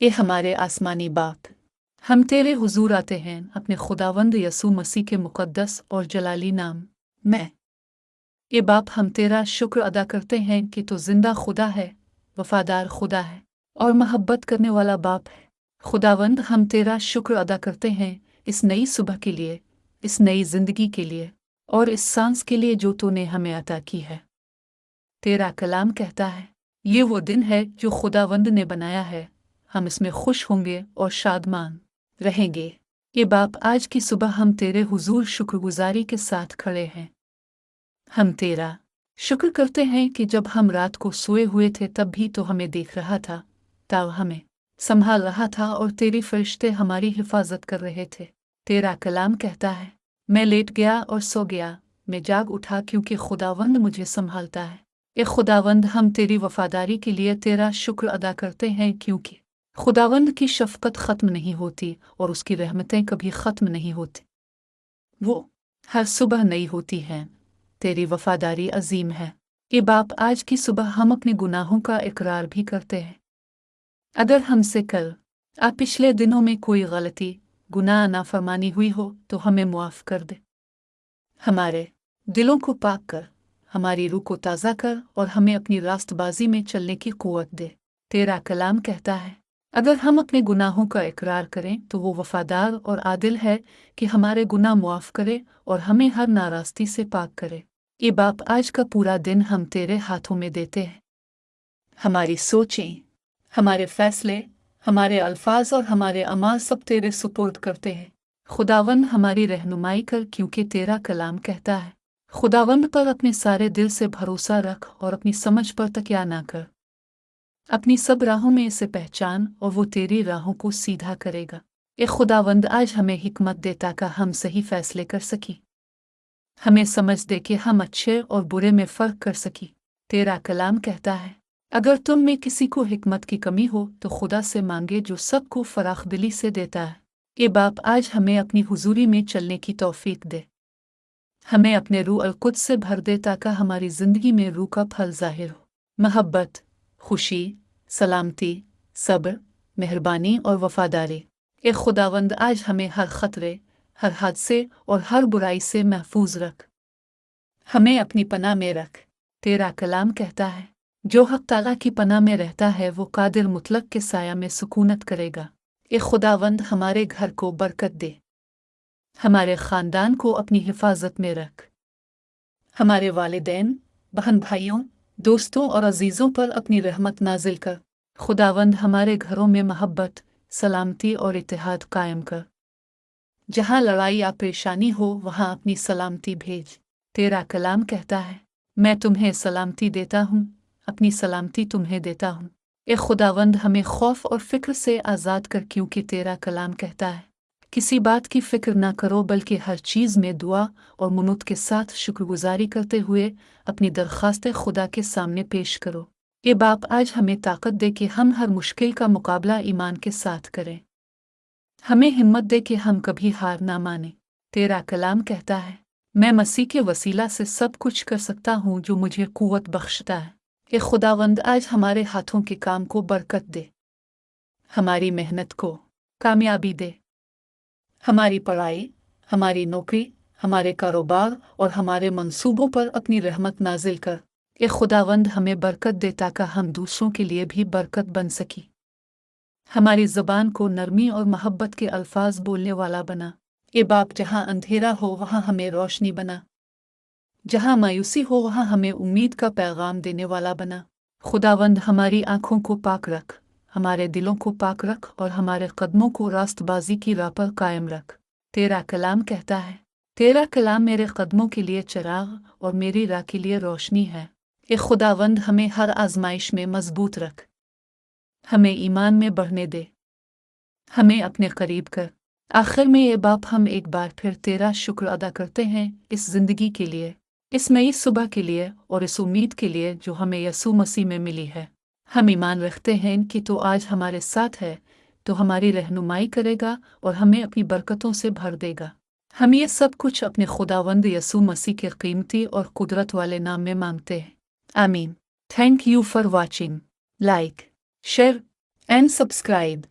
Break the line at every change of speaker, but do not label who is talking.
ए हमारे आसमानी बाप, हम तेरे हुजूर आते हैं अपने खुदावंद यसू मसीह के मुकद्दस और जलाली नाम में। ए बाप, हम तेरा शुक्र अदा करते हैं कि तू जिंदा खुदा है, वफादार खुदा है और मोहब्बत करने वाला बाप है। खुदावंद, हम तेरा शुक्र अदा करते हैं इस नई सुबह के लिए, इस नई जिंदगी के लिए और इस सांस के लिए जो तूने हमें अता की है। तेरा कलाम कहता है ये वो दिन है जो खुदावंद ने बनाया है, हम इसमें खुश होंगे और शादमान रहेंगे। ये बाप, आज की सुबह हम तेरे हुजूर शुक्रगुजारी के साथ खड़े हैं। हम तेरा शुक्र करते हैं कि जब हम रात को सोए हुए थे तब भी तो हमें देख रहा था, तब हमें संभाल रहा था और तेरे फरिश्ते हमारी हिफाजत कर रहे थे। तेरा कलाम कहता है मैं लेट गया और सो गया, मैं जाग उठा क्योंकि खुदावंद मुझे संभालता है। ए खुदावंद, हम तेरी वफादारी के लिए तेरा शुक्र अदा करते हैं क्योंकि खुदावंद की शफ़क़त ख़त्म नहीं होती और उसकी रहमतें कभी ख़त्म नहीं होती। वो हर सुबह नई होती हैं। तेरी वफादारी अजीम है। ए बाप, आज की सुबह हम अपने गुनाहों का इकरार भी करते हैं। अगर हमसे कल पिछले दिनों में कोई गलती, गुनाह, नाफरमानी हुई हो तो हमें मुआफ़ कर दे। हमारे दिलों को पाक कर, हमारी रूह को ताज़ा कर और हमें अपनी रास्तबाजी में चलने की क़ुव्वत दे। तेरा कलाम कहता है अगर हम अपने गुनाहों का इकरार करें तो वो वफ़ादार और आदिल है कि हमारे गुनाह मुआफ़ करे और हमें हर नाराज़गी से पाक करे। ये बाप, आज का पूरा दिन हम तेरे हाथों में देते हैं। हमारी सोचें, हमारे फ़ैसले, हमारे अल्फाज और हमारे अमाल सब तेरे सुपुर्द करते हैं। खुदावंद, हमारी रहनुमाई कर क्योंकि तेरा कलाम कहता है खुदावंद पर अपने सारे दिल से भरोसा रख और अपनी समझ पर तकिया ना कर। अपनी सब राहों में इसे पहचान और वो तेरी राहों को सीधा करेगा। ए खुदावंद, आज हमें हिकमत दे ताकि हम सही फैसले कर सकी। हमें समझ दे कि हम अच्छे और बुरे में फ़र्क कर सकी। तेरा कलाम कहता है अगर तुम में किसी को हिकमत की कमी हो तो खुदा से मांगे जो सबको फराख दिली से देता है। ए बाप, आज हमें अपनी हुजूरी में चलने की तौफीक दे। हमें अपने रूह अल कुद्स से भर दे ताकि हमारी ज़िंदगी में रूह का फल ज़ाहिर हो। मोहब्बत, खुशी, सलामती, सब्र, मेहरबानी और वफ़ादारी। ए खुदावंद, आज हमें हर ख़तरे, हर हादसे और हर बुराई से महफूज रख। हमें अपनी पनाह में रख। तेरा कलाम कहता है जो हक़ ताला की पनाह में रहता है वो कादिर मुतलक के साया में सुकूनत करेगा। ए खुदावंद, हमारे घर को बरकत दे, हमारे ख़ानदान को अपनी हिफाजत में रख। हमारे वालिदैन, बहन भाइयों, दोस्तों और अजीज़ों पर अपनी रहमत नाजिल कर। खुदावंद, हमारे घरों में मोहब्बत, सलामती और इत्तेहाद कायम कर। जहाँ लड़ाई या परेशानी हो वहाँ अपनी सलामती भेज। तेरा कलाम कहता है मैं तुम्हें सलामती देता हूँ, अपनी सलामती तुम्हें देता हूँ। ए खुदावंद, हमें खौफ और फ़िक्र से आज़ाद कर क्योंकि तेरा कलाम कहता है किसी बात की फ़िक्र ना करो बल्कि हर चीज़ में दुआ और मुनूत के साथ शुक्रगुजारी करते हुए अपनी दरख्वास्तें खुदा के सामने पेश करो। ये बाप, आज हमें ताकत दे कि हम हर मुश्किल का मुकाबला ईमान के साथ करें। हमें हिम्मत दे कि हम कभी हार ना माने। तेरा कलाम कहता है मैं मसीह के वसीला से सब कुछ कर सकता हूँ जो मुझे कुव्वत बख्शता है। ए खुदावंद, आज हमारे हाथों के काम को बरकत दे, हमारी मेहनत को कामयाबी दे। हमारी पढ़ाई, हमारी नौकरी, हमारे कारोबार और हमारे मंसूबों पर अपनी रहमत नाजिल कर। ए खुदावंद, हमें बरकत दे ताकि हम दूसरों के लिए भी बरकत बन सकी। हमारी ज़बान को नरमी और मोहब्बत के अल्फाज बोलने वाला बना। ए बाप, जहाँ अंधेरा हो वहाँ हमें रोशनी बना, जहाँ मायूसी हो वहाँ हमें उम्मीद का पैगाम देने वाला बना। खुदावंद, हमारी आँखों को पाक रख, हमारे दिलों को पाक रख और हमारे कदमों को रास्तबाजी की राह पर कायम रख। तेरा कलाम कहता है तेरा कलाम मेरे कदमों के लिए चिराग और मेरी राह के लिए रोशनी है। ए खुदावंद, हमें हर आजमाइश में मजबूत रख, हमें ईमान में बढ़ने दे, हमें अपने करीब कर। आखिर में ये बाप, हम एक बार फिर तेरा शुक्र अदा करते हैं इस ज़िंदगी के लिए, इस नई सुबह के लिए और इस उम्मीद के लिए जो हमें यसू मसीह में मिली है। हम ईमान रखते हैं कि तो आज हमारे साथ है, तो हमारी रहनुमाई करेगा और हमें अपनी बरकतों से भर देगा। हम ये सब कुछ अपने खुदावंद यसू मसीह के कीमती और कुदरत वाले नाम में मांगते हैं। आमीन। Thank you for watching. Like, share and subscribe.